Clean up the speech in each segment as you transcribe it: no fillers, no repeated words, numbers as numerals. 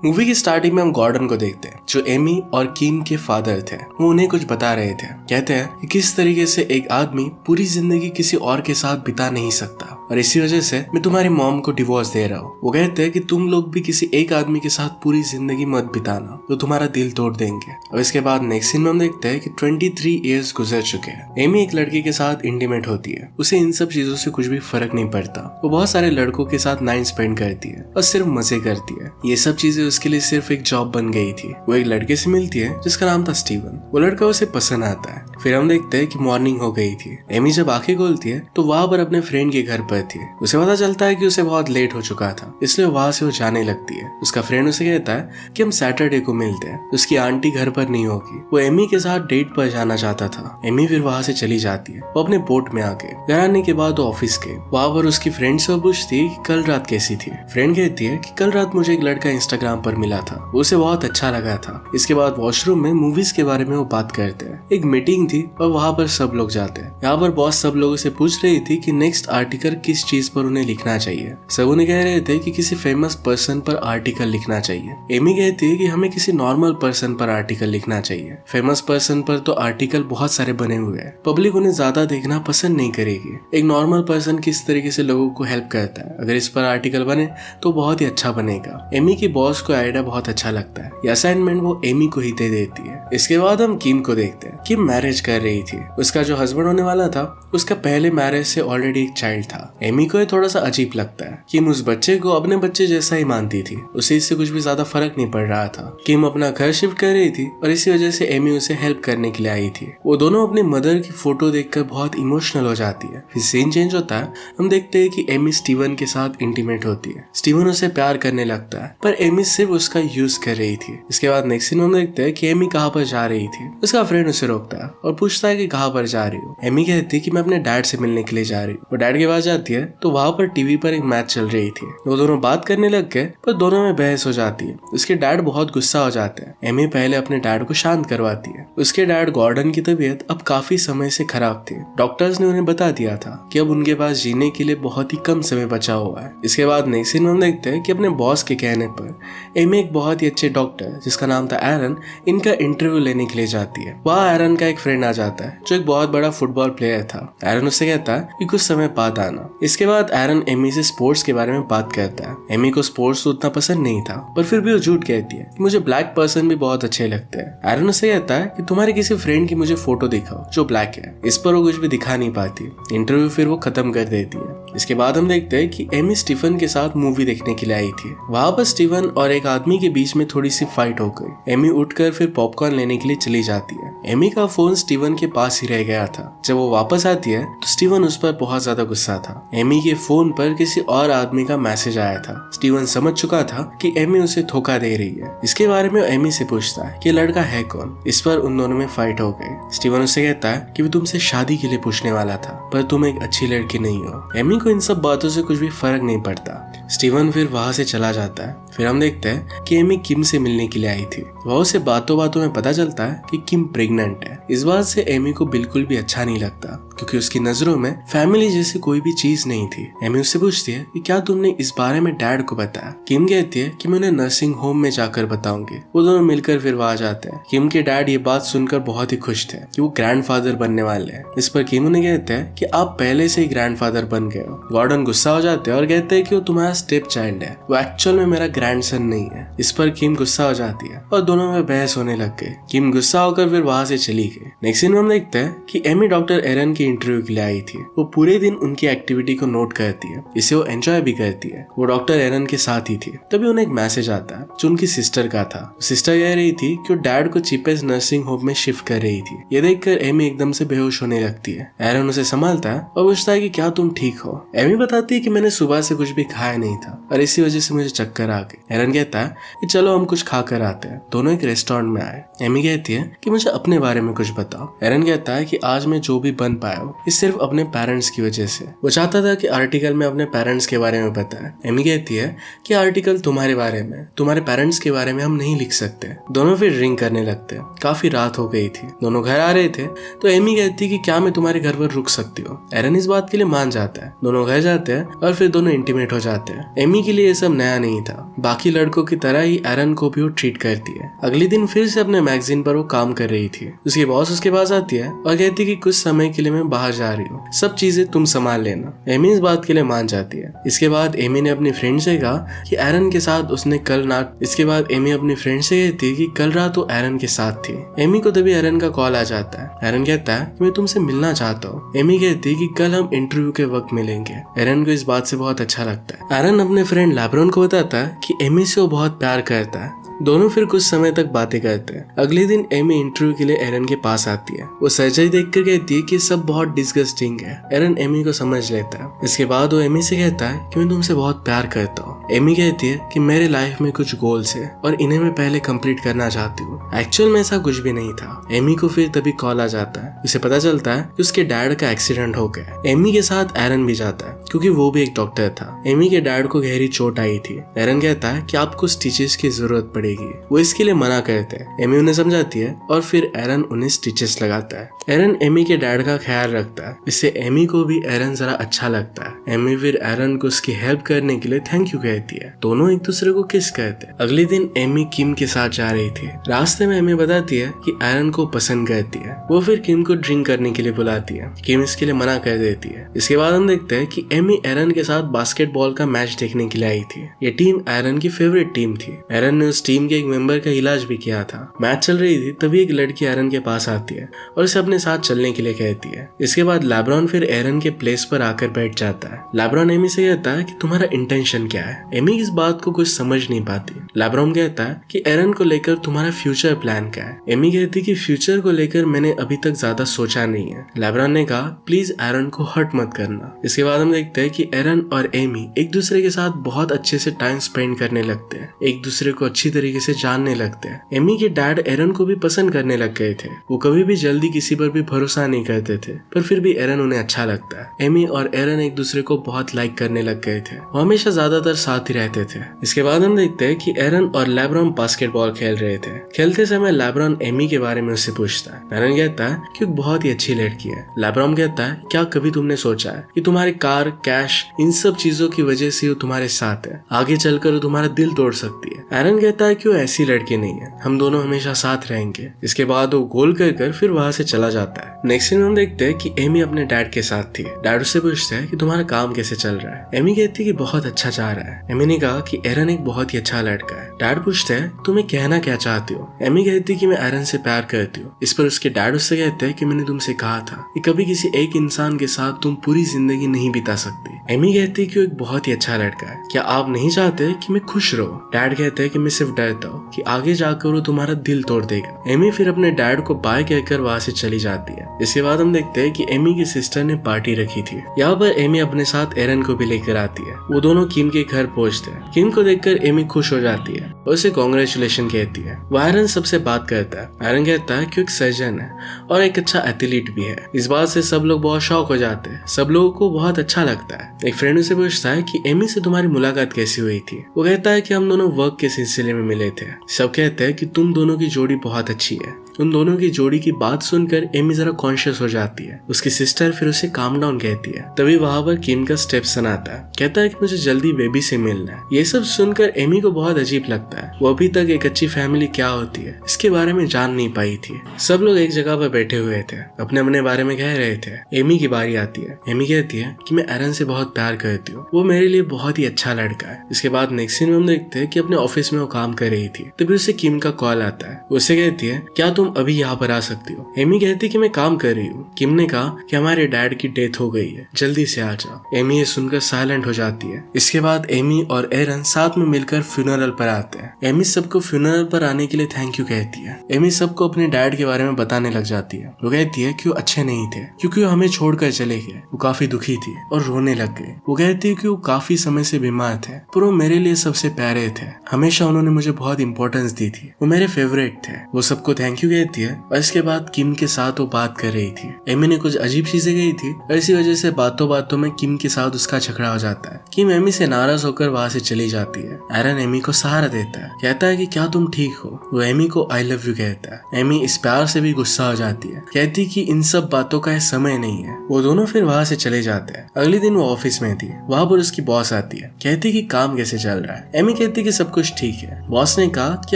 Movie की starting में हम गॉर्डन को देखते हैं जो एमी और किम के फादर थे। वो उन्हें कुछ बता रहे थे। कहते हैं कि किस तरीके से एक आदमी पूरी जिंदगी किसी और के साथ बिता नहीं सकता और इसी वजह से मैं तुम्हारी मॉम को डिवोर्स दे रहा हूँ। वो कहते हैं कि तुम लोग भी किसी एक आदमी के साथ पूरी जिंदगी मत बिताना, तो तुम्हारा दिल तोड़ देंगे। और इसके बाद नेक्स्ट सीन में हम देखते हैं कि 23 इयर्स गुजर चुके हैं। एमी एक लड़के के साथ इंटीमेट होती है। उसे इन सब चीजों से कुछ भी फर्क नहीं पड़ता। वो बहुत सारे लड़कों के साथ नाइट स्पेंड करती है और सिर्फ मजे करती है। ये सब चीजें उसके लिए सिर्फ एक जॉब बन गई थी। वो एक लड़के से मिलती है जिसका नाम था स्टीवन। वो लड़का उसे पसंद आता है। फिर हम देखते हैं कि मॉर्निंग हो गई थी। एमी जब आंखें खोलती है तो वहां पर अपने फ्रेंड के घर पर थी। उसे पता चलता है कि उसे बहुत लेट हो चुका था, इसलिए वहां से वो जाने लगती है। उसका फ्रेंड उसे कहता है कि हम सैटरडे को मिलते हैं, उसकी आंटी घर पर नहीं होगी। वो एमी के साथ डेट पर जाना चाहता था। एमी फिर वहां से चली जाती है। वो अपने बोट में आके घर आने के बाद वो ऑफिस के वहां पर उसकी फ्रेंड से पूछती है कि कल रात कैसी थी। फ्रेंड कहती है कि कल रात मुझे एक लड़का इंस्टाग्राम पर मिला था, उसे बहुत अच्छा लगा था। इसके बाद वॉशरूम में मूवीज के बारे में वो बात करते हैं। एक मीटिंग थी और वहां पर सब लोग जाते हैं। यहाँ पर बॉस सब लोगों से पूछ रही थी कि नेक्स्ट आर्टिकल किस चीज पर उन्हें लिखना चाहिए। सब उन्हें कह रहे थे कि किसी फेमस पर्सन पर आर्टिकल लिखना चाहिए। एमी कहती है कि हमें किसी नॉर्मल पर्सन पर आर्टिकल लिखना चाहिए। फेमस पर्सन पर तो आर्टिकल बहुत सारे बने हुए हैं, पब्लिक उन्हें ज्यादा देखना पसंद नहीं करेगी। एक नॉर्मल पर्सन किस तरीके से लोगों को हेल्प करता है, अगर इस पर आर्टिकल बने तो बहुत ही अच्छा बनेगा। एमी की बॉस को आइडिया बहुत अच्छा लगता है। ये असाइनमेंट वो एमी को ही दे देती है। इसके बाद हम किम को देखते हैं। किम मैरिज कर रही थी। उसका जो हस्बैंड होने वाला था उसका पहले मैरिज से ऑलरेडी एक चाइल्ड था। एमी को ये थोड़ा सा अजीब लगता है। किम उस बच्चे को अपने बच्चे जैसा ही मानती थी। उसे इससे कुछ भी ज्यादा फर्क नहीं पड़ रहा था। किम अपना घर शिफ्ट कर रही थी और इसी वजह से एमी उसे हेल्प करने के लिए आई थी। वो दोनों अपनी मदर की फोटो देखकर बहुत इमोशनल हो जाती है। फिर सीन चेंज होता है। हम देखते हैं कि एमी स्टीवन के साथ इंटीमेट होती है। स्टीवन उसे प्यार करने लगता है पर एमी सिर्फ उसका यूज कर रही थी। इसके बाद नेक्स्ट सीन हम देखते हैं कि एमी कहाँ पर जा रही थी। उसका फ्रेंड उसे रोकता है और पूछता है कि कहाँ पर जा रही हो। एमी कहती है कि मैं अपने डैड से मिलने के लिए जा रही हूँ। वो डैड के पास जाती है तो वहां पर टीवी पर एक मैच चल रही थी। वो दोनों बात करने लग गए पर दोनों में बहस हो जाती है। उसके डैड बहुत गुस्सा हो जाते हैं। एमी पहले अपने डैड को शांत करवाती है। उसके डैड गॉर्डन की तबीयत अब काफी समय से खराब थी। डॉक्टर्स ने उन्हें बता दिया था कि अब उनके पास जीने के लिए बहुत ही कम समय बचा हुआ है। इसके बाद नेक्स्ट सीन हम देखते हैं कि अपने बॉस के कहने पर एमी एक बहुत ही अच्छे डॉक्टर जिसका नाम था एरन इनका इंटरव्यू लेने के लिए जाती है। वहाँ एरन का एक फ्रेंड आ जाता है जो एक बहुत बड़ा फुटबॉल प्लेयर था। एरन उससे कहता है कि कुछ समय बाद आना। इसके बाद एरन एमी से स्पोर्ट्स के बारे में बात करता है। एमी को स्पोर्ट्स तो उतना पसंद नहीं था पर फिर भी वो झूठ कहती है कि मुझे ब्लैक पर्सन भी बहुत अच्छे लगते हैं। एरन उससे कहता है कि तुम्हारे किसी फ्रेंड की मुझे फोटो दिखाओ जो ब्लैक है। इस पर वो कुछ भी दिखा नहीं पाती। इंटरव्यू फिर वो खत्म कर देती है। इसके बाद हम देखते हैं कि एमी स्टीफन के साथ मूवी देखने के लिए आई थी। वहां पर स्टीवन और एक आदमी के बीच में थोड़ी सी फाइट हो गई। एमी उठकर फिर पॉपकॉर्न लेने के लिए चली जाती है। एमी का फोन स्टीवन के पास ही रह गया था। जब वो वापस आती है तो स्टीवन उस पर बहुत ज्यादा गुस्सा था। एमी के फोन पर किसी और आदमी का मैसेज आया था। स्टीवन समझ चुका था कि एमी उसे धोखा दे रही है। इसके बारे में एमी से पूछता है कि लड़का है कौन। इस पर उन दोनों में फाइट हो गई। स्टीवन उससे कहता है कि वो तुमसे शादी के लिए पूछने वाला था पर तुम एक अच्छी लड़की नहीं हो। एमी को इन सब बातों से कुछ भी फर्क नहीं पड़ता। स्टीवन फिर वहां से चला जाता है। फिर हम देखते हैं कि एमी किम से मिलने के लिए आई थी। वह उसे बातों बातों में पता चलता है कि किम प्रेग्नेंट है। इस बात से एमी को बिल्कुल भी अच्छा नहीं लगता क्योंकि उसकी नजरों में फैमिली जैसी कोई भी चीज नहीं थी। एमी उससे पूछती है कि क्या तुमने इस बारे में डैड को बताया। किम कहती है कि मैं उन्हें नर्सिंग होम में जाकर बताऊंगी। वो दोनों मिलकर फिर वहां जाते हैं। किम के डैड ये बात सुनकर बहुत ही खुश थे कि वो ग्रैंडफादर बनने वाले हैं। इस पर किम उन्हें कहते हैं कि आप पहले से ही ग्रैंडफादर बन गए हो। गॉर्डन गुस्सा हो जाते हैं और कहते हैं कि वो तुम्हारा स्टेप चाइल्ड है, वो एक्चुअल में मेरा ग्रैंडसन नहीं है। इस पर किम गुस्सा हो जाती है और दोनों में बहस होने लग गई। किम गुस्सा होकर फिर वहां से चली गई। नेक्स्ट सीन में हम देखते हैं कि एमी डॉक्टर एरन की इंटरव्यू के लिए आई थी। वो पूरे दिन उनकी एक्टिविटी को नोट करती है, इसे वो एंजॉय भी करती है। वो डॉक्टर एरन के साथ ही थी। तभी उन्हें एक मैसेज आता है जो उनकी सिस्टर का था। सिस्टर कह रही थी कि वो डैड को चीपेस्ट नर्सिंग होम में शिफ्ट कर रही थी। ये देखकर एमी एकदम से बेहोश होने लगती है। एरन उसे संभालता है और पूछता है कि क्या तुम ठीक हो। एमी बताती है कि मैंने सुबह से कुछ भी खाया नहीं था और इसी वजह से मुझे चक्कर आ गई। एरन कहता है कि चलो हम कुछ खा कर आते हैं। दोनों एक रेस्टोरेंट में आए। एमी कहती है कि मुझे अपने बारे में कुछ बताओ। एरन कहता है कि आज मैं जो भी बन पाया है ये सिर्फ अपने पेरेंट्स की वजह से। वो चाहता था कि आर्टिकल में अपने पेरेंट्स के बारे में बताए। एमी कहती है कि आर्टिकल तुम्हारे बारे में, तुम्हारे पेरेंट्स के बारे में हम नहीं लिख सकते। दोनों फिर ड्रिंक करने लगते। काफी रात हो गई थी, दोनों घर आ रहे थे, तो एमी कहती है कि क्या मैं तुम्हारे घर पर रुक सकती हूँ। एरन इस बात के लिए मान जाता है। दोनों घर जाते हैं और फिर दोनों इंटीमेट हो जाते हैं। एमी के लिए ये सब नया नहीं था, बाकी लड़कों की तरह ही एरन को भी वो ट्रीट करती है। अगले दिन फिर से अपने मैगजीन पर वो काम कर रही थी। उसकी बॉस उसके पास आती है और कहती है कि कुछ समय के लिए मैं बाहर जा रही हूँ, सब चीजें तुम संभाल लेना। एमी इस बात के लिए मान जाती है। इसके बाद एमी ने अपनी फ्रेंड से कहा कि एरन के साथ उसने कल रात इसके बाद एमी अपनी फ्रेंड से कहती है कि कल रात वो एरन के साथ थी। एमी को तभी एरन का कॉल आ जाता है। एरन कहता है कि मैं तुमसे मिलना चाहता हूँ। एमी कहती है कि कल हम इंटरव्यू के वक्त मिलेंगे। एरन को इस बात से बहुत अच्छा लगता है। एरन अपने फ्रेंड लैब्रॉन को बताता है कि एमी से वो बहुत प्यार करता है। दोनों फिर कुछ समय तक बातें करते हैं। अगले दिन एमी इंटरव्यू के लिए एरन के पास आती है। वो सर्जरी देखकर कहती है कि सब बहुत डिस्गस्टिंग है। एरन एमी को समझ लेता है। इसके बाद वो एमी से कहता है कि मैं तुमसे बहुत प्यार करता हूँ। एमी कहती है कि मेरे लाइफ में कुछ गोल्स है और इन्हें मैं पहले कंप्लीट करना चाहती हूँ। एक्चुअल में ऐसा कुछ भी नहीं था। एमी को फिर तभी कॉल आ जाता है। उसे पता चलता है कि उसके डैड का एक्सीडेंट हो गया। एमी के साथ एरन भी जाता है क्योंकि वो भी एक डॉक्टर था। एमी के डैड को गहरी चोट आई थी। एरन कहता है कि आपको स्टिचेस की जरूरत पड़ेगी। वो इसके लिए मना करते हैं। एमी उन्हें समझाती है और फिर एरन उन्हें स्टिचेस लगाता है। एरन एमी के डैड का ख्याल रखता है। इससे एमी को भी एरन जरा अच्छा लगता है। एमी फिर एरन को उसकी हेल्प करने के लिए थैंक यू कहती है। दोनों एक दूसरे को किस करते हैं। अगले दिन एमी किम के साथ जा रही थी। रास्ते में एमी बताती है कि एरन को पसंद करती है। वो फिर किम को ड्रिंक करने के लिए बुलाती है। किम इसके लिए मना कर देती है। इसके बाद हम देखते हैं कि एमी एरन के साथ बास्केटबॉल का मैच देखने के लिए आई थी। ये टीम एरन की फेवरेट टीम थी। एरन ने उस टीम के एक मेंबर का इलाज भी किया था। मैच चल रही थी तभी एक लड़की एरन के पास आती है और उसे अपने साथ चलने के लिए कहती है। इसके बाद लैब्रॉन फिर एरन के प्लेस पर आकर बैठ जाता है। लैब्रॉन एमी से कहता है कि तुम्हारा इंटेंशन क्या है। एमी इस बात को कुछ समझ नहीं पाती। लैब्रॉन कहता है कि एरन को लेकर तुम्हारा फ्यूचर प्लान क्या है। एमी कहती कि फ्यूचर को लेकर मैंने अभी तक ज्यादा सोचा नहीं है। लैब्रॉन ने कहा प्लीज एरन को हर्ट मत करना। इसके बाद हम देखते हैं कि एरन और एमी एक दूसरे के साथ बहुत अच्छे से टाइम स्पेंड करने लगते हैं। एक दूसरे को अच्छी तरीके से जानने लगते हैं। एमी के डैड एरन को भी पसंद करने लग गए थे। वो कभी भी जल्दी किसी पर भी भरोसा नहीं करते थे, पर फिर भी एरन उन्हें अच्छा लगता है। एमी और एरन एक दूसरे को बहुत लाइक करने लग गए थे। वो हमेशा ज्यादातर साथ ही रहते थे। इसके बाद हम देखते हैं कि एरन और लैब्रॉन बास्केटबॉल खेल रहे थे। खेलते समय लैब्रॉन एमी के बारे में उससे पूछता है। एरन कहता है कि बहुत ही अच्छी लड़की है। लैब्रॉन कहता है क्या कभी तुमने सोचा है कि तुम्हारी कार, कैश, इन सब चीजों की वजह से वो तुम्हारे साथ है, आगे चलकर वो तुम्हारा दिल तोड़ सकती है। एरन कहता है कि वो ऐसी लड़की नहीं है, हम दोनों हमेशा साथ रहेंगे। इसके बाद वो गोल कर फिर वहां से चला जाता है। नेक्स्ट सीन हम देखते हैं कि एमी अपने डैड के साथ थी। डैड उससे पूछते हैं कि तुम्हारा काम कैसे चल रहा है। एमी कहती है कि बहुत अच्छा जा रहा है। एमी ने कहा कि एरन एक बहुत ही अच्छा लड़का है। डैड पूछते हैं तुम्हें कहना क्या चाहती हो। एमी कहती है कि मैं एरन से प्यार करती हूँ। इस पर उसके डैड उससे कहते हैं कि मैंने तुमसे कहा था कि कभी किसी एक इंसान के साथ तुम पूरी जिंदगी नहीं बिता सकती। एमी कहती है कि वो एक बहुत ही अच्छा लड़का है, क्या आप नहीं चाहते कि मैं खुश रहूं। डैड कहते हैं कि मैं सिर्फ डरता हूँ कि आगे जाकर वो तुम्हारा दिल तोड़ देगा। एमी फिर अपने डैड को बाय कहकर वहां से चली जाती है। इसके बाद हम देखते हैं कि एमी की सिस्टर ने पार्टी रखी थी। यहाँ पर एमी अपने साथ एरन को भी लेकर आती है। वो दोनों किम के घर पहुंचते हैं। किम को देखकर एमी खुश हो जाती है और उसे कांग्रेचुलेशन कहती है। वो एरन सबसे बात करता है। एरन कहता है कि एक सर्जन है और एक अच्छा एथलीट भी है। इस बात से सब लोग बहुत शौक हो जाते हैं। सब लोगों को बहुत अच्छा लगता है। एक फ्रेंड उसे पूछता है कि एमी से तुम्हारी मुलाकात कैसी हुई थी। वो कहता है कि हम दोनों वर्क के सिलसिले में मिले थे। सब कहते हैं कि तुम दोनों की जोड़ी बहुत अच्छी है। उन दोनों की जोड़ी की बात सुनकर एमी जरा कॉन्शियस हो जाती है। उसकी सिस्टर फिर उसे काम डाउन कहती है। तभी वहां पर किम का स्टेप्सन आता है। कहता है कि मुझे जल्दी बेबी से मिलना है। ये सब सुनकर एमी को बहुत अजीब लगता है। वो अभी तक एक अच्छी फैमिली क्या होती है इसके बारे में जान नहीं पाई थी। सब लोग एक जगह पर बैठे हुए थे, अपने अपने बारे में कह रहे थे। एमी की बारी आती है। एमी कहती है कि मैं एरन से बहुत प्यार करती हूँ, वो मेरे लिए बहुत ही अच्छा लड़का है। इसके बाद नेक्स्ट सीन में हम देखते हैं कि अपने ऑफिस में वो काम कर रही थी। तभी उसे किम का कॉल आता है। उसे कहती है क्या तुम अभी यहाँ पर आ सकती हो। एमी कहती है कि मैं काम कर रही हूँ। किम ने कहा कि हमारे डैड की डेथ हो गई है, जल्दी से आ जाओ। एमी ये सुनकर साइलेंट हो जाती है। इसके बाद एमी और एरन साथ में मिलकर फ्यूनरल पर आते हैं। एमी सबको फ्यूनरल पर आने के लिए थैंक यू कहती है। एमी सबको अपने डैड के बारे में बताने लग जाती है। वो कहती है कि वो अच्छे नहीं थे क्योंकि वो हमें छोड़कर चले गए। वो काफी दुखी थी और रोने लग गई। वो कहती है कि वो काफी समय से बीमार थे, पर वो मेरे लिए सबसे प्यारे थे। हमेशा उन्होंने मुझे बहुत इंपॉर्टेंस दी थी। वो मेरे फेवरेट थे। वो सबको थैंक यू कहती है और इसके बाद किम के साथ वो बात कर रही थी। एमी ने कुछ अजीब चीजें कही थी और इसी वजह से बातों बातों में किम के साथ उसका झगड़ा हो जाता है। किम एमी से नाराज होकर वहां से चली जाती है। एरन एमी को सहारा देता है, कहता है कि क्या तुम ठीक हो। वो एमी को आई लव यू कहता है। एमी इस प्यार से भी गुस्सा हो जाती है, कहती कि इन सब बातों का समय नहीं है। वो दोनों फिर वहां से चले जाते हैं। अगले दिन वो ऑफिस में थी। वहां पर उसकी बॉस आती है, कहती कि काम कैसे चल रहा है। एमी कहती कि सब कुछ ठीक है। बॉस ने कहा कि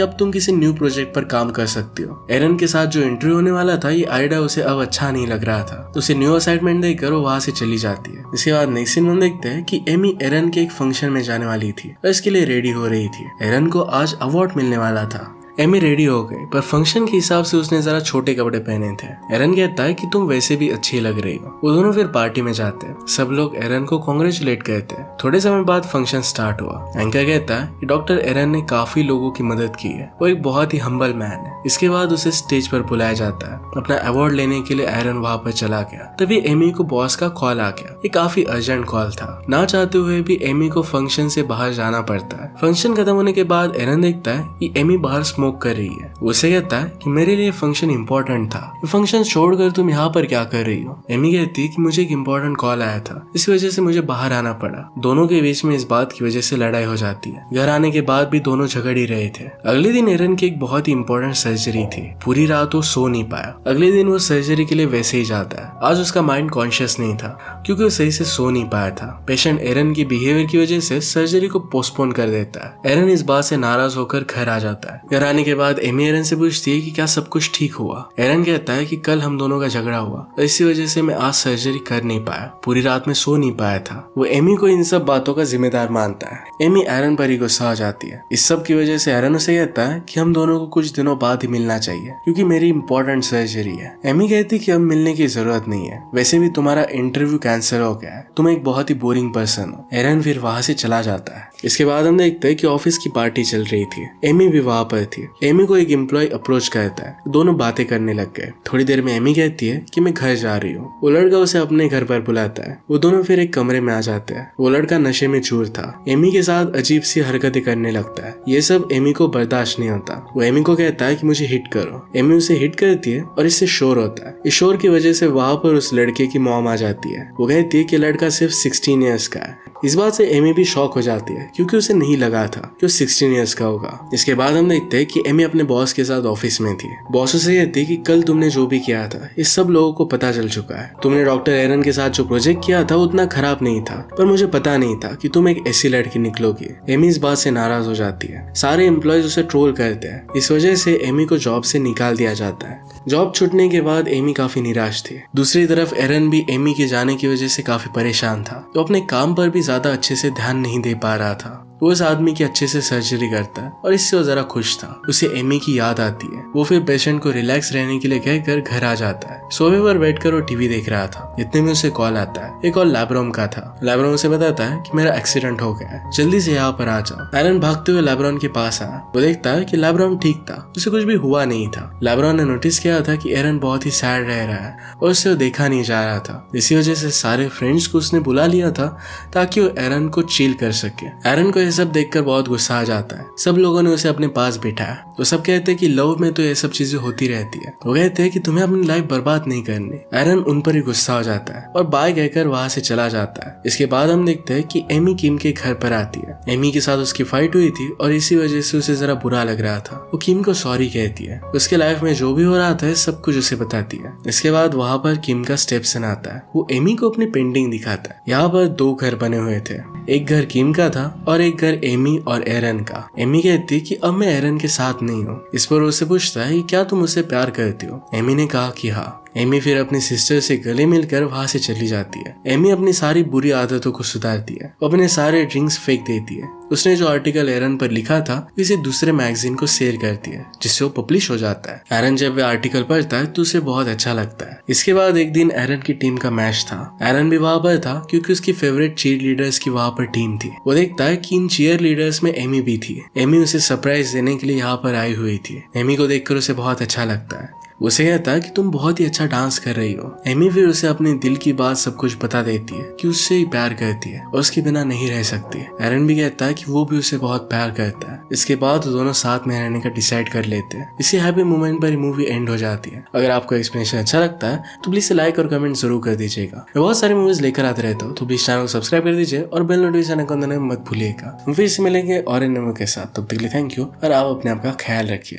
अब तुम किसी न्यू प्रोजेक्ट पर काम कर सकती हो। एरन के साथ जो इंटरव्यू होने वाला था, ये आइडिया उसे अब अच्छा नहीं लग रहा था, तो उसे न्यू असाइनमेंट देकर वो वहां से चली जाती है। इसके बाद नेक्स्ट सीन में देखते हैं कि एमी एरन के एक फंक्शन में जाने वाली थी और इसके लिए रेडी हो रही थी। एरन को आज अवार्ड मिलने वाला था। एमी रेडी हो गई, पर फंक्शन के हिसाब से उसने जरा छोटे कपड़े पहने थे। एरन कहता है कि तुम वैसे भी अच्छी लग रही हो। वो दोनों फिर पार्टी में जाते हैं। सब लोग एरन को कांग्रेचुलेट कहते हैं। थोड़े समय बाद फंक्शन स्टार्ट हुआ। एंकर कहता है कि डॉक्टर एरन ने काफी लोगों की मदद की है, वो एक बहुत ही हम्बल मैन है। इसके बाद उसे स्टेज पर बुलाया जाता है। अपना अवार्ड लेने के लिए एरन वहां पर चला गया। तभी एमी को बॉस का कॉल आ गया। ये काफी अर्जेंट कॉल था। ना चाहते हुए भी एमी को फंक्शन से बाहर जाना पड़ता है। फंक्शन खत्म होने के बाद एरन देखता है कि एमी बाहर स्मोक कर रही है। उसे कहता है कि मेरे लिए फंक्शन इंपॉर्टेंट था, ये फंक्शन छोड़कर तुम यहाँ पर क्या कर रही हो। एमी कहती है कि मुझे एक इंपॉर्टेंट कॉल आया था, इस वजह से मुझे बाहर आना पड़ा। दोनों के बीच में इस बात की वजह से लड़ाई हो जाती है। घर आने के बाद भी दोनों झगड़ ही रहे थे। अगले दिन एरन की एक बहुत ही इंपॉर्टेंट सर्जरी थी। पूरी रात वो सो नहीं पाया। अगले दिन वो सर्जरी के लिए वैसे ही जाता है। आज उसका माइंड कॉन्शियस नहीं था क्योंकि वो सही से सो नहीं पाया था। पेशेंट एरन की बिहेवियर की वजह से सर्जरी को पोस्टपोन कर देता है। एरन इस बात से नाराज होकर घर आ जाता है। घर आने के बाद एमी एरन से पूछती है कि क्या सब कुछ ठीक हुआ। एरन कहता है कि कल हम दोनों का झगड़ा हुआ और इसी वजह से मैं आज सर्जरी कर नहीं पाया, पूरी रात में सो नहीं पाया था। वो एमी को इन सब बातों का जिम्मेदार मानता है। एमी एरन पर ही गुस्सा हो जाती है। इस सब की वजह से एरन उसे कहता है कि हम दोनों को कुछ दिनों बाद ही मिलना चाहिए क्योंकि मेरी इंपॉर्टेंट सर्जरी है। एमी कहती कि अब मिलने की जरूरत नहीं है, वैसे भी तुम्हारा इंटरव्यू कैंसिल हो गया है, तुम एक बहुत ही बोरिंग पर्सन हो। एरन फिर वहां से चला जाता है। इसके बाद हम देखते हैं कि ऑफिस की पार्टी चल रही थी। एमी भी वहां पर थी। एमी को एक एम्प्लॉय अप्रोच करता है। दोनों बातें करने लग गए। थोड़ी देर में एमी कहती है कि मैं घर जा रही हूँ। वो लड़का उसे अपने घर पर बुलाता है। वो दोनों फिर एक कमरे में आ जाते हैं। वो लड़का नशे में चूर था। एमी के साथ अजीब सी हरकतें करने लगता है। ये सब एमी को बर्दाश्त नहीं होता। वो एमी को कहता है कि मुझे हिट करो। एमी उसे हिट करती है और इससे शोर होता है। इस शोर की वजह से वहां पर उस लड़के की मॉम आ जाती है। वो कहती है कि लड़का सिर्फ 16 ईयर्स का है। इस बात से एमी भी शॉक हो जाती है क्योंकि उसे नहीं लगा था कि वो 16 ईयर्स का होगा। इसके बाद हम देखते हैं कि एमी अपने बॉस के साथ ऑफिस में थी। बॉस उसे कहती है कि कल तुमने जो भी किया था इस सब लोगों को पता चल चुका है। तुमने डॉक्टर एरन के साथ जो प्रोजेक्ट किया था उतना खराब नहीं था, पर मुझे पता नहीं था कि तुम एक ऐसी लड़की निकलोगी। एमी इस बात से नाराज हो जाती है। सारे एम्प्लॉयज उसे ट्रोल करते हैं। इस वजह से एमी को जॉब से निकाल दिया जाता है। जॉब छूटने के बाद एमी काफी निराश थी। दूसरी तरफ एरन भी एमी के जाने की वजह से काफी परेशान था। तो अपने काम पर भी ज्यादा अच्छे से ध्यान नहीं दे पा रहा था। वो उस आदमी की अच्छे से सर्जरी करता है और इससे वो जरा खुश था। उसे एमी की याद आती है। वो फिर पेशेंट को रिलैक्स रहने के लिए कहकर घर आ जाता है। सोफे पर बैठकर वो टीवी देख रहा था। इतने में उसे कॉल आता है। एक कॉल लैब्रोम का था। लैब्रोम उसे बताता है कि मेरा एक्सीडेंट हो गया है, जल्दी से यहाँ पर आ जाओ। एरन भागते हुए लैब्रोन के पास आया। वो देखता है कि लैब्रोन ठीक था, उसे कुछ भी हुआ नहीं था। लैब्रोन ने नोटिस किया था कि एरन बहुत ही सैड रह रहा है और उससे वो देखा नहीं जा रहा था। इसी वजह से सारे फ्रेंड्स को उसने बुला लिया था ताकि वो एरन को चिल कर सके। एरन को यह सब देखकर बहुत गुस्सा आ जाता है। सब लोगों ने उसे अपने पास बिठाया। तो सब कहते हैं कि लव में तो ये सब चीजें होती रहती है। वो कहते हैं कि तुम्हें अपनी लाइफ बर्बाद नहीं करनी। एरन उन पर ही गुस्सा हो जाता है और बाय कहकर वहां से चला जाता है। इसके बाद हम देखते हैं कि एमी किम के घर पर आती है। एमी के साथ उसकी फाइट हुई थी और इसी वजह से उसे जरा बुरा लग रहा था। वो किम को सॉरी कहती है। उसके लाइफ में जो भी हो रहा था सब कुछ उसे बताती है। इसके बाद वहां पर किम का स्टेप्सन आता है। वो एमी को अपनी पेंटिंग दिखाता है। यहाँ पर 2 घर बने हुए थे। एक घर किम का था और एक घर एमी और एरन का। एमी कहती है कि अब मैं एरन के साथ नहीं हूँ। इस पर उससे पूछता है कि क्या तुम उसे प्यार करती हो। एमी ने कहा कि हाँ। एमी फिर अपनी सिस्टर से गले मिलकर वहां से चली जाती है। एमी अपनी सारी बुरी आदतों को सुधारती है। वो अपने सारे ड्रिंक्स फेंक देती है। उसने जो आर्टिकल एरन पर लिखा था इसे दूसरे मैगजीन को शेयर करती है, जिससे वो पब्लिश हो जाता है। एरन जब वह आर्टिकल पढ़ता है तो उसे बहुत अच्छा लगता है। इसके बाद एक दिन एरन की टीम का मैच था। एरन भी वहां पर था क्योंकि उसकी फेवरेट चीयर लीडर्स की वहां पर टीम थी। वो देखता है कि इन चीयर लीडर्स में एमी भी थी। एमी उसे सरप्राइज देने के लिए यहाँ पर आई हुई थी। एमी को देखकर उसे बहुत अच्छा लगता है। उसे कहता है कि तुम बहुत ही अच्छा डांस कर रही हो। एमी फिर उसे अपने दिल की बात सब कुछ बता देती है कि उससे ही प्यार करती है और उसके बिना नहीं रह सकती है। एरन भी कहता है कि वो भी उसे बहुत प्यार करता है। इसके बाद दोनों साथ में रहने का डिसाइड कर लेते हैं। इसी हैप्पी मोमेंट पर मूवी एंड हो जाती है। अगर आपको एक्सप्लेनेशन अच्छा लगता है तो प्लीज लाइक और कमेंट जरूर कर दीजिएगा। मैं बहुत सारी मूवीज लेकर आते रहता हूँ, तो प्लीज चैनल को सब्सक्राइब कर दीजिए और बेल नोटिफिकेशन आइकन दबाना मत भूलिएगा। हम फिर से मिलेंगे और इन के साथ, तब तक के लिए थैंक यू और आप अपने आप का ख्याल रखिए।